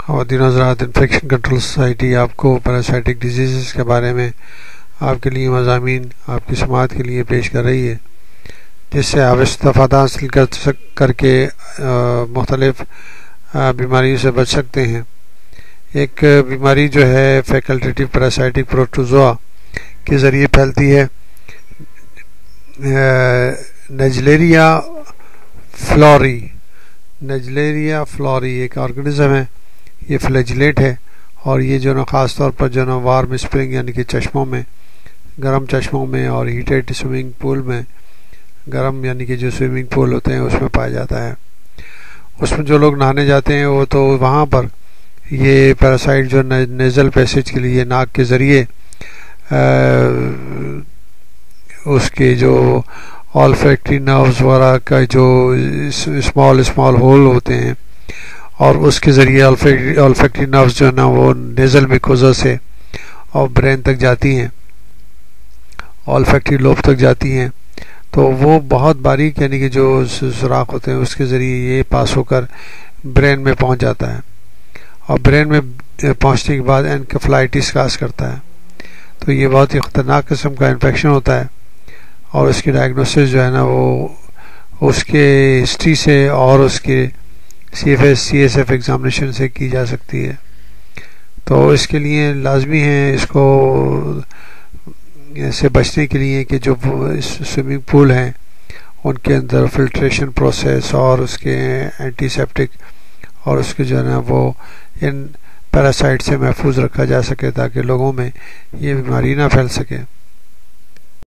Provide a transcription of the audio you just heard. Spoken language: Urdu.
خواتین حضرات، انفیکشن کنٹرول سوسائٹی آپ کو پیراسائٹک ڈیزیزز کے بارے میں آپ کے لیے مضامین آپ کی سماعت کے لیے پیش کر رہی ہے، جس سے آپ استفادہ حاصل کر کے مختلف بیماریوں سے بچ سکتے ہیں۔ ایک بیماری جو ہے فیکلٹیٹیو پیراسائٹک پروٹوزوا کے ذریعے پھیلتی ہے۔ نیجلیریا فلوری ایک آرگنزم ہے، یہ فلیجلیٹ ہے، اور یہ جو نا خاص طور پر جو نا وارم اسپرنگ یعنی کہ چشموں میں، گرم چشموں میں، اور ہیٹیڈ سوئمنگ پول میں، گرم یعنی کہ جو سوئمنگ پول ہوتے ہیں اس میں پایا جاتا ہے۔ اس میں جو لوگ نہانے جاتے ہیں وہ تو وہاں پر یہ پیراسائٹ جو نیزل پیسیج کے لیے ناک کے ذریعے اس کے جو آلفیکٹری نروز وغیرہ کا جو اسمال ہول ہوتے ہیں، اور اس کے ذریعے آلفیکٹری نروز جو ہے نا وہ نیزل میکوزا سے اور برین تک جاتی ہیں، آلفیکٹری لوب تک جاتی ہیں، تو وہ بہت باریک یعنی کہ جو سوراخ ہوتے ہیں اس کے ذریعے یہ پاس ہو کر برین میں پہنچ جاتا ہے، اور برین میں پہنچنے کے بعد انکیفلائٹس کاز کرتا ہے۔ تو یہ بہت ہی خطرناک قسم کا انفیکشن ہوتا ہے، اور اس کی ڈائگنوسس جو ہے نا وہ اس کے ہسٹری سے اور اس کے سی ایس ایف ایگزامینیشن سے کی جا سکتی ہے۔ تو اس کے لیے لازمی ہے اس کو سے بچنے کے لیے کہ جو سوئمنگ پول ہیں ان کے اندر فلٹریشن پروسیس اور اس کے اینٹی سیپٹک اور اس کے جو ہے نا وہ ان پیراسائٹ سے محفوظ رکھا جا سکے تاکہ لوگوں میں یہ بیماری نہ پھیل سکے۔